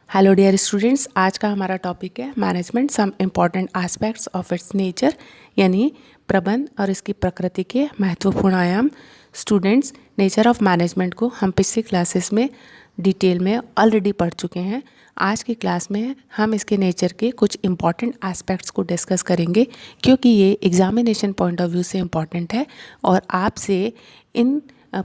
Hello dear students, आज का हमारा टॉपिक है management some important aspects of its nature, यानी प्रबंध और इसकी प्रकृति के महत्वपूर्ण आयाम। स्टूडेंट्स, नेचर ऑफ मैनेजमेंट को हम पिछली क्लासेस में डिटेल में ऑलरेडी पढ़ चुके हैं। आज की क्लास में हम इसके नेचर के कुछ इम्पॉर्टेंट एस्पेक्ट्स को डिस्कस करेंगे, क्योंकि ये एग्जामिनेशन पॉइंट ऑफ व्यू से इम्पॉर्टेंट है और आपसे इन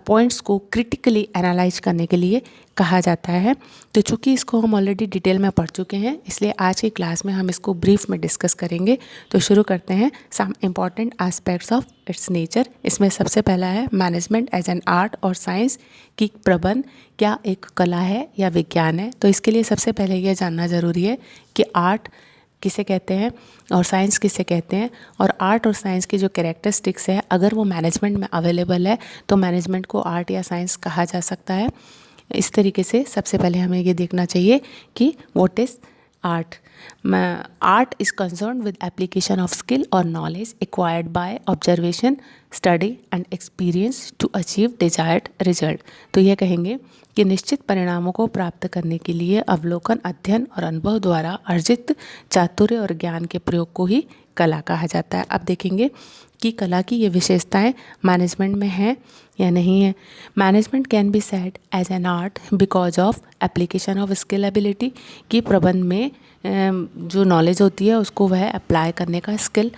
पॉइंट्स को क्रिटिकली एनालाइज करने के लिए कहा जाता है। तो चूँकि इसको हम ऑलरेडी डिटेल में पढ़ चुके हैं, इसलिए आज की क्लास में हम इसको ब्रीफ में डिस्कस करेंगे। तो शुरू करते हैं some important aspects of its nature. इसमें सबसे पहला है मैनेजमेंट एज एन आर्ट और साइंस, कि प्रबंध क्या एक कला है या विज्ञान है। तो इसके लिए सबसे पहले यह जानना ज़रूरी है कि आर्ट किसे कहते हैं और साइंस किसे कहते हैं, और आर्ट और साइंस की जो कैरेक्टरिस्टिक्स है, अगर वो मैनेजमेंट में अवेलेबल है तो मैनेजमेंट को आर्ट या साइंस कहा जा सकता है। इस तरीके से सबसे पहले हमें ये देखना चाहिए कि what is art. Art is concern with application of skill और knowledge acquired by observation, study and experience to achieve desired result. तो ये कहेंगे कि निश्चित परिणामों को प्राप्त करने के लिए अवलोकन, अध्ययन और अनुभव द्वारा अर्जित चातुर्य और ज्ञान के प्रयोग को ही कला कहा जाता है। अब देखेंगे कि कला की ये विशेषताएं मैनेजमेंट में हैं या नहीं है। Management can be said as an art because of application of skill ability, कि प्रबंध में जो नॉलेज होती है उसको वह अप्लाई करने का स्किल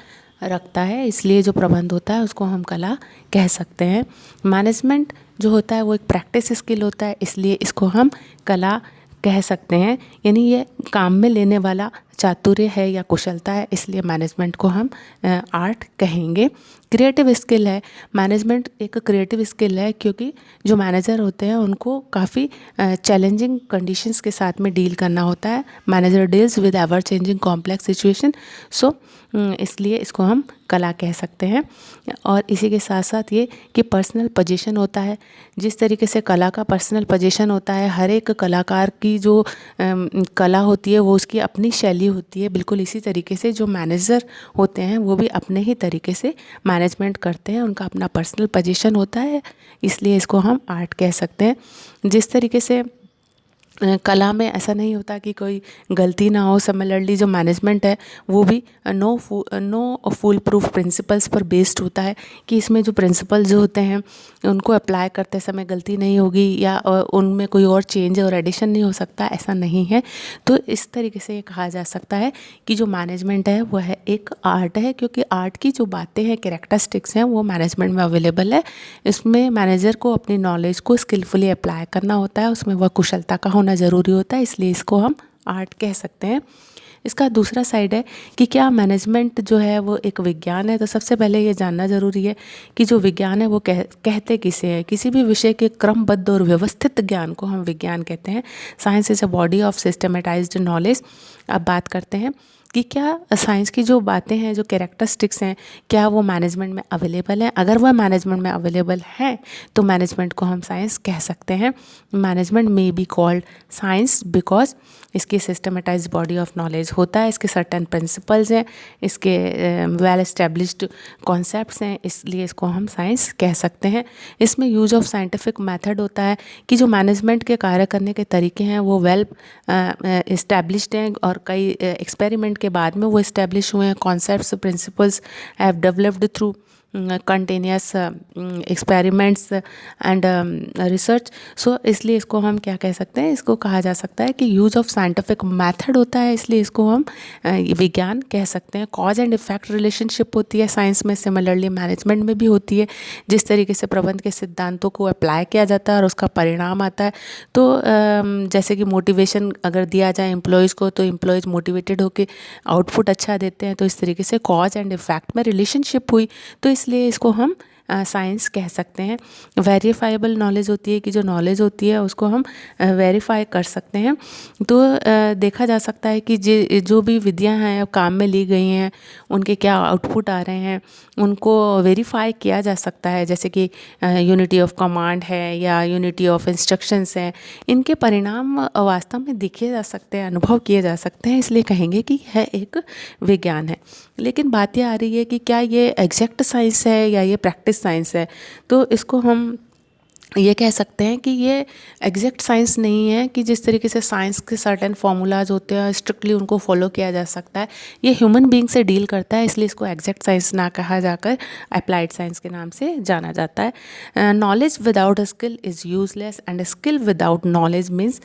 रखता है, इसलिए जो प्रबंध होता है उसको हम कला कह सकते हैं। मैनेजमेंट जो होता है वो एक प्रैक्टिस स्किल होता है, इसलिए इसको हम कला कह सकते हैं, यानी ये काम में लेने वाला चातुर्य है या कुशलता है, इसलिए मैनेजमेंट को हम आर्ट कहेंगे। क्रिएटिव स्किल है, मैनेजमेंट एक क्रिएटिव स्किल है, क्योंकि जो मैनेजर होते हैं उनको काफ़ी चैलेंजिंग कंडीशंस के साथ में डील करना होता है। Manager deals with ever changing complex situation, so इसलिए इसको हम कला कह सकते हैं। और इसी के साथ साथ ये कि पर्सनल पोजीशन होता है, जिस तरीके से कला का पर्सनल पोजीशन होता है, हर एक कलाकार की जो कला होती है वो उसकी अपनी शैली होती है, बिल्कुल इसी तरीके से जो मैनेजर होते हैं वो भी अपने ही तरीके से मैनेजमेंट करते हैं, उनका अपना पर्सनल पोजीशन होता है, इसलिए इसको हम आर्ट कह सकते हैं। जिस तरीके से कला में ऐसा नहीं होता कि कोई गलती ना हो, सिमिलरली जो मैनेजमेंट है वो भी नो फुल प्रूफ प्रिंसिपल्स पर बेस्ड होता है, कि इसमें जो प्रिंसिपल जो होते हैं उनको अप्लाई करते समय गलती नहीं होगी या उनमें कोई और चेंज और एडिशन नहीं हो सकता, ऐसा नहीं है। तो इस तरीके से ये कहा जा सकता है कि जो मैनेजमेंट है वह एक आर्ट है, क्योंकि आर्ट की जो बातें हैं, कैरेक्टरिस्टिक्स हैं, वो मैनेजमेंट में अवेलेबल है। इसमें मैनेजर को अपनी नॉलेज को स्किलफुली अप्लाई करना होता है, उसमें वह कुशलता का होना ज़रूरी होता है, इसलिए इसको हम आर्ट कह सकते हैं। इसका दूसरा साइड है कि क्या मैनेजमेंट जो है वो एक विज्ञान है। तो सबसे पहले ये जानना ज़रूरी है कि जो विज्ञान है वो कहते किसे हैं। किसी भी विषय के क्रमबद्ध और व्यवस्थित ज्ञान को हम विज्ञान कहते हैं। Science is a body of systematised knowledge. अब बात करते हैं कि क्या साइंस की जो बातें हैं, जो कैरेक्टरिस्टिक्स हैं, क्या वो मैनेजमेंट में अवेलेबल है। अगर वह मैनेजमेंट में अवेलेबल है तो मैनेजमेंट को हम साइंस कह सकते हैं। Management may be called science because इसकी सिस्टमेटाइज बॉडी ऑफ नॉलेज होता है, इसके सर्टेन प्रिंसिपल्स हैं, इसके वेल एस्टेब्लिश्ड कॉन्सेप्ट्स हैं, इसलिए इसको हम साइंस कह सकते हैं। इसमें यूज ऑफ साइंटिफिक मेथड होता है, कि जो मैनेजमेंट के कार्य करने के तरीके हैं वो वेल एस्टेब्लिश्ड हैं और कई एक्सपेरिमेंट के बाद में वो इस्टेब्लिश हुए हैं। Concepts, principles have developed through continuous experiments and research. So इसलिए इसको हम क्या कह सकते हैं, इसको कहा जा सकता है कि यूज़ ऑफ साइंटिफिक मेथड होता है, इसलिए इसको हम विज्ञान कह सकते हैं। कॉज एंड इफेक्ट रिलेशनशिप होती है साइंस में, सिमिलरली मैनेजमेंट में भी होती है। जिस तरीके से प्रबंध के सिद्धांतों को अप्लाई किया जाता है और उसका परिणाम आता है, तो जैसे कि मोटिवेशन अगर दिया जाए एम्प्लॉयज़ को, तो एम्प्लॉयज़ मोटिवेटेड होकर आउटपुट अच्छा देते हैं। तो इस तरीके से कॉज एंड इफेक्ट में रिलेशनशिप हुई, तो इसलिए इसको हम साइंस कह सकते हैं। वेरीफाइबल नॉलेज होती है, कि जो नॉलेज होती है उसको हम वेरीफाई कर सकते हैं। तो देखा जा सकता है कि जो भी विधियां हैं अब काम में ली गई हैं, उनके क्या आउटपुट आ रहे हैं, उनको वेरीफाई किया जा सकता है। जैसे कि यूनिटी ऑफ कमांड है या यूनिटी ऑफ इंस्ट्रक्शंस है, इनके परिणाम वास्तव में देखे जा सकते हैं, अनुभव किए जा सकते हैं, इसलिए कहेंगे कि यह एक विज्ञान है। लेकिन बात यह आ रही है कि क्या ये एग्जैक्ट साइंस है या ये प्रैक्टिस साइंस है। तो इसको हम ये कह सकते हैं कि ये एग्जैक्ट साइंस नहीं है कि जिस तरीके से साइंस के सर्टेन फार्मूलाज होते हैं स्ट्रिक्टली उनको फॉलो किया जा सकता है। ये ह्यूमन बीइंग से डील करता है, इसलिए इसको एग्जैक्ट साइंस ना कहा जाकर अप्लाइड साइंस के नाम से जाना जाता है। Knowledge without a skill is useless and skill without knowledge means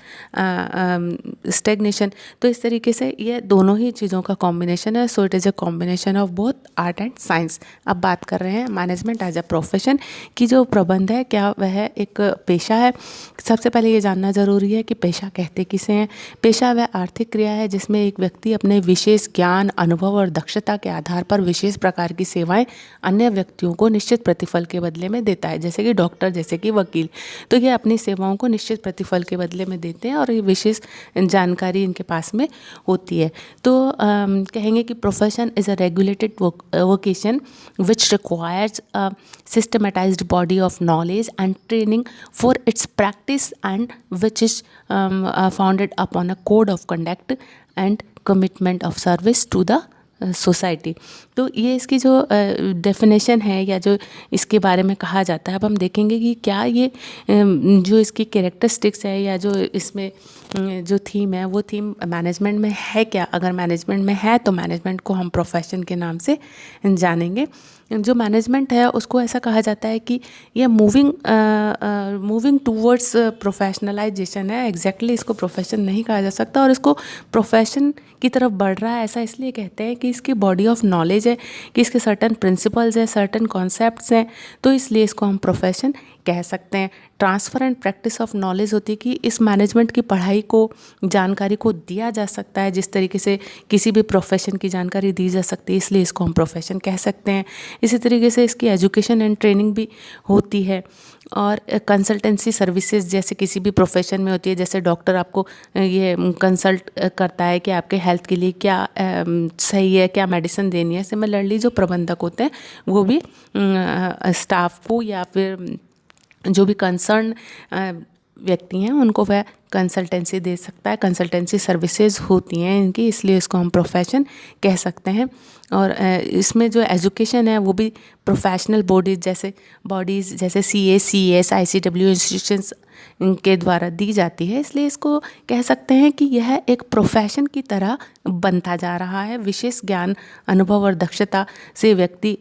stagnation. तो इस तरीके से ये दोनों ही चीज़ों का कॉम्बिनेशन है। So it is a combination of both art and science. अब बात कर रहे हैं मैनेजमेंट एज अ प्रोफेशन की। जो प्रबंध है क्या वह एक पेशा है? सबसे पहले ये जानना ज़रूरी है कि पेशा कहते किसे हैं। पेशा वह आर्थिक क्रिया है जिसमें एक व्यक्ति अपने विशेष ज्ञान, अनुभव और दक्षता के आधार पर विशेष प्रकार की सेवाएं अन्य व्यक्तियों को निश्चित प्रतिफल के बदले में देता है, जैसे कि डॉक्टर, जैसे कि वकील। तो ये अपनी सेवाओं को निश्चित प्रतिफल के बदले में देते हैं और ये विशेष जानकारी इनके पास में होती है। तो कहेंगे कि profession is a regulated vocation which requires a systematized body of knowledge and training for its practice and which is founded upon a code of conduct and commitment of service to the society. तो ये इसकी जो definition है या जो इसके बारे में कहा जाता है, अब हम देखेंगे कि क्या ये जो इसकी कैरेक्टरिस्टिक्स है या जो इसमें जो थीम है वो थीम मैनेजमेंट में है क्या। अगर मैनेजमेंट में है तो मैनेजमेंट को हम प्रोफेशन के नाम से जानेंगे। जो मैनेजमेंट है उसको ऐसा कहा जाता है कि यह मूविंग टूवर्ड्स प्रोफेशनलाइजेशन है। एग्जैक्टली इसको प्रोफेशन नहीं कहा जा सकता और इसको प्रोफेशन की तरफ बढ़ रहा है ऐसा इसलिए कहते हैं कि इसकी बॉडी ऑफ नॉलेज है, कि इसके सर्टन प्रिंसिपल्स हैं, सर्टन कॉन्सेप्ट्स हैं, तो इसलिए इसको हम प्रोफेशन कह सकते हैं। Transfer and practice of knowledge होती है कि इस मैनेजमेंट की पढ़ाई को, जानकारी को दिया जा सकता है जिस तरीके से किसी भी प्रोफेशन की जानकारी दी जा सकती है, इसलिए इसको हम प्रोफेशन कह सकते हैं। इसी तरीके से इसकी एजुकेशन एंड ट्रेनिंग भी होती है और कंसल्टेंसी सर्विसेज जैसे किसी भी प्रोफेशन में होती है। जैसे डॉक्टर आपको ये कंसल्ट करता है कि आपके हेल्थ के लिए क्या सही है, क्या मेडिसिन देनी है। सिमिलरली जो प्रबंधक होते हैं वो भी स्टाफ को या फिर जो भी कंसर्न व्यक्ति हैं उनको वह कंसल्टेंसी दे सकता है। कंसल्टेंसी सर्विसेज होती हैं इनकी, इसलिए इसको हम प्रोफेशन कह सकते हैं। और इसमें जो एजुकेशन है वो भी प्रोफेशनल बॉडीज़ जैसे CA, CS, ICW इंस्टीट्यूशंस के द्वारा दी जाती है, इसलिए इसको कह सकते हैं कि यह एक प्रोफेशन की तरह बनता जा रहा है। विशेष ज्ञान, अनुभव और दक्षता से व्यक्ति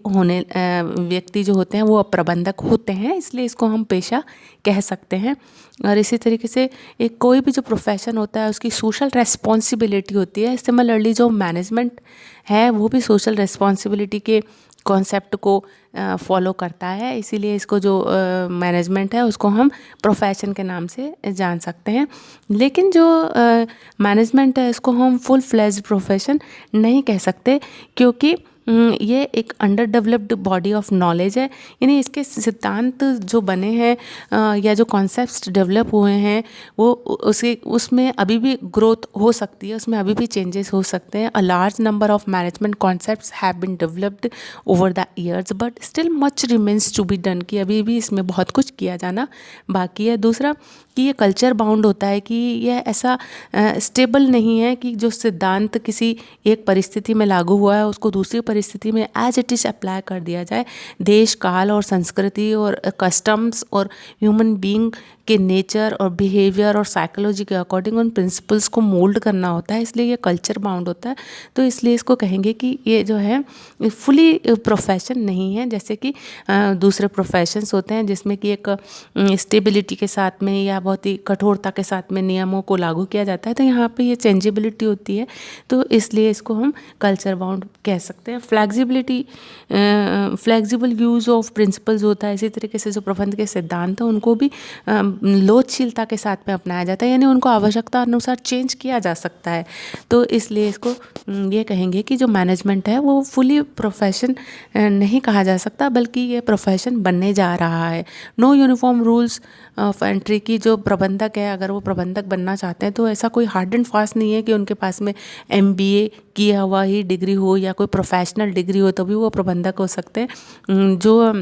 जो होते हैं वो प्रबंधक होते हैं, इसलिए इसको हम पेशा कह सकते हैं। और इसी तरीके से एक कोई भी जो प्रोफेशन होता है उसकी सोशल रेस्पॉन्सिबिलिटी होती है। सिमिलरली जो मैनेजमेंट है वो भी सोशल रेस्पॉन्सिबिलिटी के कॉन्सेप्ट को फॉलो करता है, इसीलिए इसको जो मैनेजमेंट है उसको हम प्रोफेशन के नाम से जान सकते हैं। लेकिन जो मैनेजमेंट है इसको हम फुल फ्लेज्ड प्रोफेशन नहीं कह सकते, क्योंकि ये एक under developed body of knowledge है। यानी इसके सिद्धांत जो बने हैं या जो कॉन्सेप्ट्स डेवलप हुए हैं वो उसमें अभी भी ग्रोथ हो सकती है, उसमें अभी भी चेंजेस हो सकते हैं। A large number of management concepts have been developed over the years but still much remains to be done, कि अभी भी इसमें बहुत कुछ किया जाना बाकी है। दूसरा कि ये कल्चर बाउंड होता है, कि यह ऐसा स्टेबल नहीं है कि जो सिद्धांत किसी एक परिस्थिति में लागू हुआ है उसको दूसरी परिस्थिति में एज इट इज़ अप्लाई कर दिया जाए। देश, काल और संस्कृति और कस्टम्स और ह्यूमन बीइंग के नेचर और बिहेवियर और साइकोलॉजी के अकॉर्डिंग उन प्रिंसिपल्स को मोल्ड करना होता है, इसलिए ये कल्चर बाउंड होता है। तो इसलिए इसको कहेंगे कि ये जो है फुली प्रोफेशन नहीं है, जैसे कि दूसरे प्रोफेशंस होते हैं जिसमें कि एक स्टेबिलिटी के साथ में या बहुत ही कठोरता के साथ में नियमों को लागू किया जाता है। तो यहाँ पे ये चेंजेबिलिटी होती है, तो इसलिए इसको हम कल्चर बाउंड कह सकते हैं। फ्लेक्सिबल यूज़ ऑफ प्रिंसिपल्स होता है। इसी तरीके से जो प्रबंध के सिद्धांत हैं उनको भी लोचशीलता के साथ में अपनाया जाता है, यानी उनको आवश्यकता अनुसार चेंज किया जा सकता है। तो इसलिए इसको ये कहेंगे कि जो मैनेजमेंट है वो फुली प्रोफेशन नहीं कहा जा सकता, बल्कि ये प्रोफेशन बनने जा रहा है। No uniform rules of entry, की जो प्रबंधक है अगर वो प्रबंधक बनना चाहते हैं तो ऐसा कोई हार्ड एंड फास्ट नहीं है कि उनके पास में MBA किया हुआ ही डिग्री हो या कोई प्रोफेशनल डिग्री हो तो भी वो प्रबंधक हो सकते हैं। जो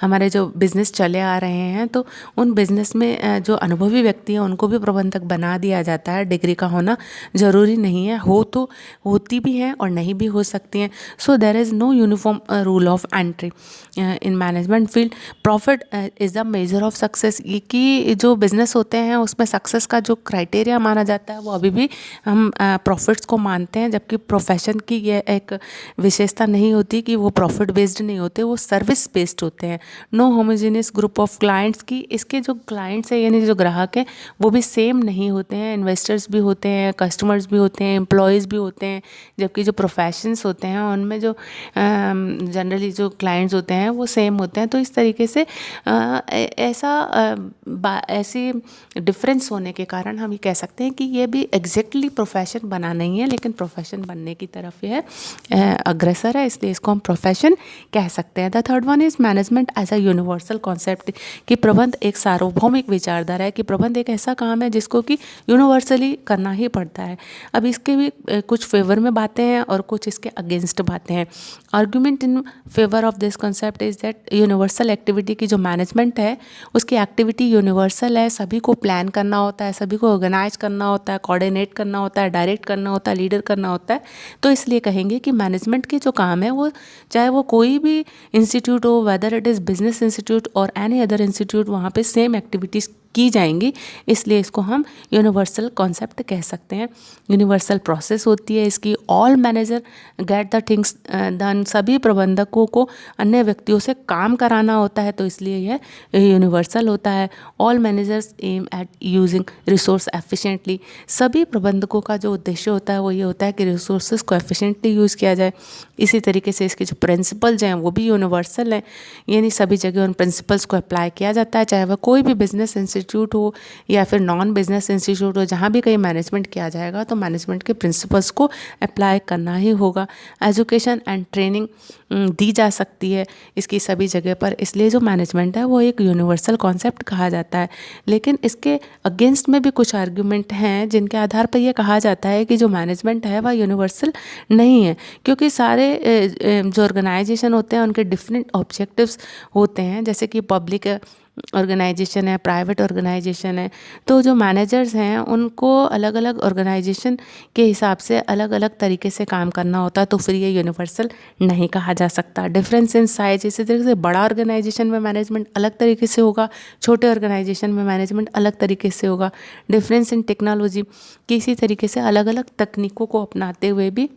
हमारे जो बिज़नेस चले आ रहे हैं, तो उन बिज़नेस में जो अनुभवी व्यक्ति हैं उनको भी प्रबंधक बना दिया जाता है। डिग्री का होना ज़रूरी नहीं है, हो तो होती भी हैं और नहीं भी हो सकती हैं। So there is no uniform rule of entry in management field. Profit is the measure of success. ये कि जो बिज़नेस होते हैं उसमें सक्सेस का जो क्राइटेरिया माना जाता है वो अभी भी हम प्रॉफिट्स को मानते हैं, जबकि प्रोफेशन की ये एक विशेषता नहीं होती कि वो प्रॉफिट बेस्ड नहीं होते, वो सर्विस बेस्ड होते हैं। No homogeneous group of clients की इसके जो क्लाइंट्स हैं यानी जो ग्राहक हैं वो भी सेम नहीं होते हैं। इन्वेस्टर्स भी होते हैं, कस्टमर्स भी होते हैं, एम्प्लॉयज़ भी होते हैं, जबकि जो प्रोफेशंस होते हैं उनमें जो जनरली जो क्लाइंट्स होते हैं वो सेम होते हैं। तो इस तरीके से ऐसी डिफरेंस होने के कारण हम ये कह सकते हैं कि ये भी एग्जैक्टली प्रोफेशन बना नहीं है, लेकिन प्रोफेशन बनने की तरफ यह अग्रसर है, इसलिए इसको हम प्रोफेशन कह सकते हैं। The third one is management as a universal concept, कि प्रबंध एक सार्वभौमिक विचारधारा है, कि प्रबंध एक ऐसा काम है जिसको कि यूनिवर्सली करना ही पड़ता है। अब इसके भी कुछ फेवर में बातें हैं और कुछ इसके अगेंस्ट बातें हैं। Argument in favour of this concept is that universal activity की जो मैनेजमेंट है उसकी एक्टिविटी यूनिवर्सल है, सभी को प्लान करना होता है, सभी को ऑर्गेनाइज करना होता है, कोऑर्डिनेट करना होता है, डायरेक्ट करना होता है, लीडर करना होता है। तो इसलिए कहेंगे कि मैनेजमेंट के जो काम है वो चाहे वो कोई भी इंस्टीट्यूट हो, whether it is business institute और एनी अदर इंस्टीट्यूट, वहाँ पे सेम एक्टिविटीज़ की जाएंगी, इसलिए इसको हम यूनिवर्सल कॉन्सेप्ट कह सकते हैं। यूनिवर्सल प्रोसेस होती है इसकी। All manager get the things done, सभी प्रबंधकों को अन्य व्यक्तियों से काम कराना होता है, तो इसलिए यह यूनिवर्सल होता है। All managers aim at using resource efficiently, सभी प्रबंधकों का जो उद्देश्य होता है वो ये होता है कि रिसोर्सेज को एफिशिएंटली यूज़ किया जाए। इसी तरीके से इसके जो प्रिंसिपल्स हैं वो भी यूनिवर्सल हैं, यानी सभी जगह उन प्रिंसिपल्स को अप्लाई किया जाता है, चाहे वह कोई भी बिजनेस इंस्टीट्यूट हो या फिर नॉन बिजनेस इंस्टीट्यूट हो। जहाँ भी कहीं मैनेजमेंट किया जाएगा तो मैनेजमेंट के प्रिंसिपल्स को अप्लाई करना ही होगा। एजुकेशन एंड ट्रेनिंग दी जा सकती है इसकी सभी जगह पर, इसलिए जो मैनेजमेंट है वो एक यूनिवर्सल कॉन्सेप्ट कहा जाता है। लेकिन इसके अगेंस्ट में भी कुछ आर्ग्यूमेंट हैं जिनके आधार पर यह कहा जाता है कि जो मैनेजमेंट है वह यूनिवर्सल नहीं है, क्योंकि सारे जो ऑर्गेनाइजेशन होते हैं उनके डिफरेंट ऑब्जेक्टिव्स होते हैं, जैसे कि पब्लिक ऑर्गेनाइजेशन है, प्राइवेट ऑर्गेनाइजेशन है। तो जो मैनेजर्स हैं उनको अलग अलग ऑर्गेनाइजेशन के हिसाब से अलग अलग तरीके से काम करना होता है, तो फिर ये यूनिवर्सल नहीं कहा जा सकता। डिफरेंस इन साइज, इसी तरीके से बड़ा ऑर्गेनाइजेशन में मैनेजमेंट अलग तरीके से होगा, छोटे ऑर्गेनाइजेशन में मैनेजमेंट अलग तरीके से होगा। डिफरेंस इन टेक्नोलॉजी, किसी तरीके से अलग अलग तकनीकों को अपनाते हुए भी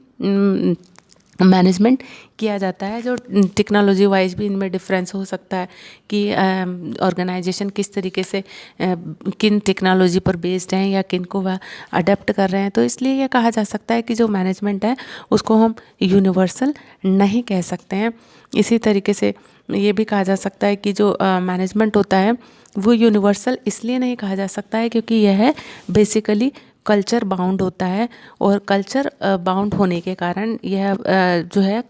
मैनेजमेंट किया जाता है। जो टेक्नोलॉजी वाइज भी इनमें डिफरेंस हो सकता है कि ऑर्गेनाइजेशन किस तरीके से किन टेक्नोलॉजी पर बेस्ड हैं या किन को वह अडेप्ट कर रहे हैं, तो इसलिए यह कहा जा सकता है कि जो मैनेजमेंट है उसको हम यूनिवर्सल नहीं कह सकते हैं। इसी तरीके से ये भी कहा जा सकता है कि जो मैनेजमेंट होता है वो यूनिवर्सल इसलिए नहीं कहा जा सकता है क्योंकि यह बेसिकली कल्चर बाउंड होता है, और कल्चर बाउंड होने के कारण यह जो है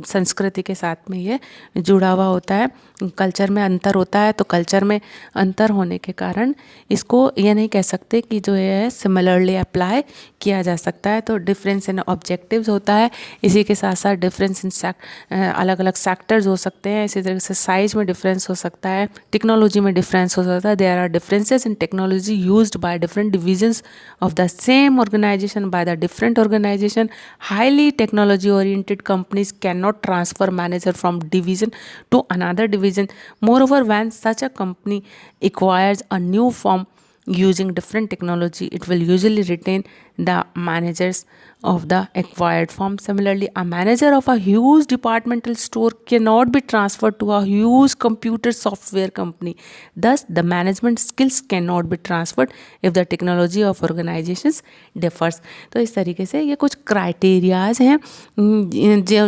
संस्कृति के साथ में ये जुड़ा हुआ होता है। कल्चर में अंतर होता है, तो कल्चर में अंतर होने के कारण इसको ये नहीं कह सकते कि जो है सिमिलरली अप्लाई किया जा सकता है। तो डिफरेंस इन ऑब्जेक्टिव्स होता है, इसी के साथ साथ डिफरेंस इन अलग अलग सेक्टर्स हो सकते हैं। इसी तरह से साइज में डिफरेंस हो सकता है, टेक्नोलॉजी में डिफरेंस हो सकता है। There are differences in technology used by different divisions of the same organization by the different organization. Highly technology oriented companies cannot transfer manager from division to another division. Moreover, when such a company acquires a new firm using different technology, it will usually retain the managers of the acquired firm. Similarly, a manager of a huge departmental store cannot be transferred to a huge computer software company. Thus, the management skills cannot be transferred if the technology of organizations differs. तो इस तरीके से ये कुछ criterias हैं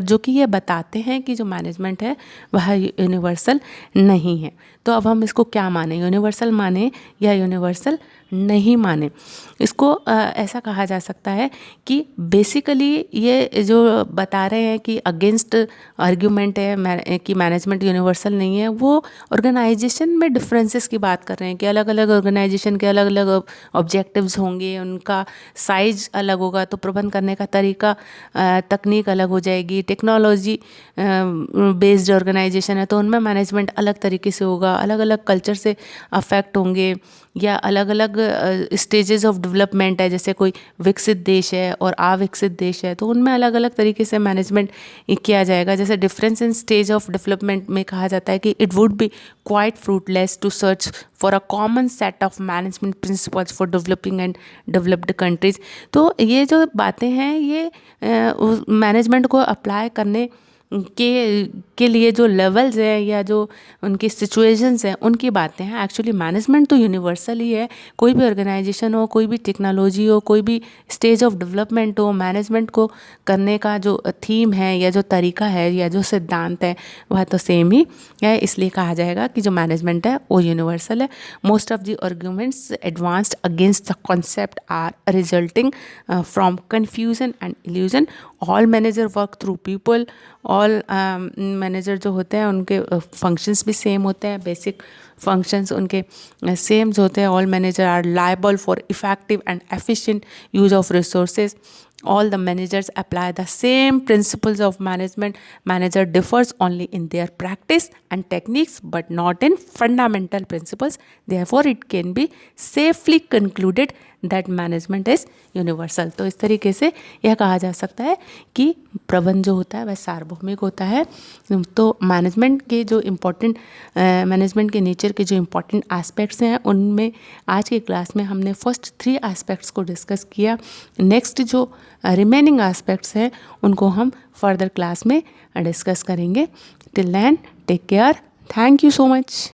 जो कि ये बताते हैं कि जो मैनेजमेंट है वह यूनिवर्सल नहीं है। तो अब हम इसको क्या माने, यूनिवर्सल माने या यूनिवर्सल नहीं माने। इसको ऐसा कहा जा सकता है कि बेसिकली ये जो बता रहे हैं कि अगेंस्ट आर्ग्यूमेंट है कि मैनेजमेंट यूनिवर्सल नहीं है, वो ऑर्गेनाइजेशन में डिफरेंसेस की बात कर रहे हैं कि अलग अलग ऑर्गेनाइजेशन के अलग अलग ऑब्जेक्टिव्स होंगे, उनका साइज अलग होगा, तो प्रबंध करने का तरीका तकनीक अलग हो जाएगी। टेक्नोलॉजी बेस्ड ऑर्गेनाइजेशन है तो उनमें मैनेजमेंट अलग तरीके से होगा, अलग अलग कल्चर से अफेक्ट होंगे, या अलग अलग स्टेजेस ऑफ डेवलपमेंट है, जैसे कोई विकसित देश है और अविकसित देश है तो उनमें अलग अलग तरीके से मैनेजमेंट किया जाएगा। जैसे difference in stage of development में कहा जाता है कि it would be quite fruitless to search for a common set of management principles for developing and developed countries. तो ये जो बातें हैं ये मैनेजमेंट को अप्लाई करने के लिए जो लेवल्स हैं या जो उनकी सिचुएशंस हैं उनकी बातें हैं। एक्चुअली मैनेजमेंट तो यूनिवर्सल ही है, कोई भी ऑर्गेनाइजेशन हो, कोई भी टेक्नोलॉजी हो, कोई भी स्टेज ऑफ डेवलपमेंट हो, मैनेजमेंट को करने का जो थीम है या जो तरीका है या जो सिद्धांत है वह तो सेम ही है, इसलिए कहा जाएगा कि जो मैनेजमेंट है वो यूनिवर्सल है। Most of the arguments advanced against the concept are resulting from confusion and illusion. All manager work through people, all manager जो होते हैं उनके फंक्शंस भी सेम होते हैं, बेसिक फंक्शंस उनके सेम होते हैं। All manager are liable for effective and efficient use of resources. All the managers apply the same principles of management. Manager differs only in their practice and techniques but not in fundamental principles. Therefore it can be safely concluded that management is universal. तो इस तरीके से यह कहा जा सकता है कि प्रबंध जो होता है वह सार्वभौमिक होता है। तो मैनेजमेंट के जो इम्पोर्टेंट मैनेजमेंट के नेचर के जो इम्पोर्टेंट एस्पेक्ट्स हैं उनमें आज की क्लास में हमने फर्स्ट 3 एस्पेक्ट्स को डिस्कस किया। नेक्स्ट जो रिमेनिंग एस्पेक्ट्स हैं उनको हम फर्दर क्लास में डिस्कस करेंगे। Till then take care, thank you so much.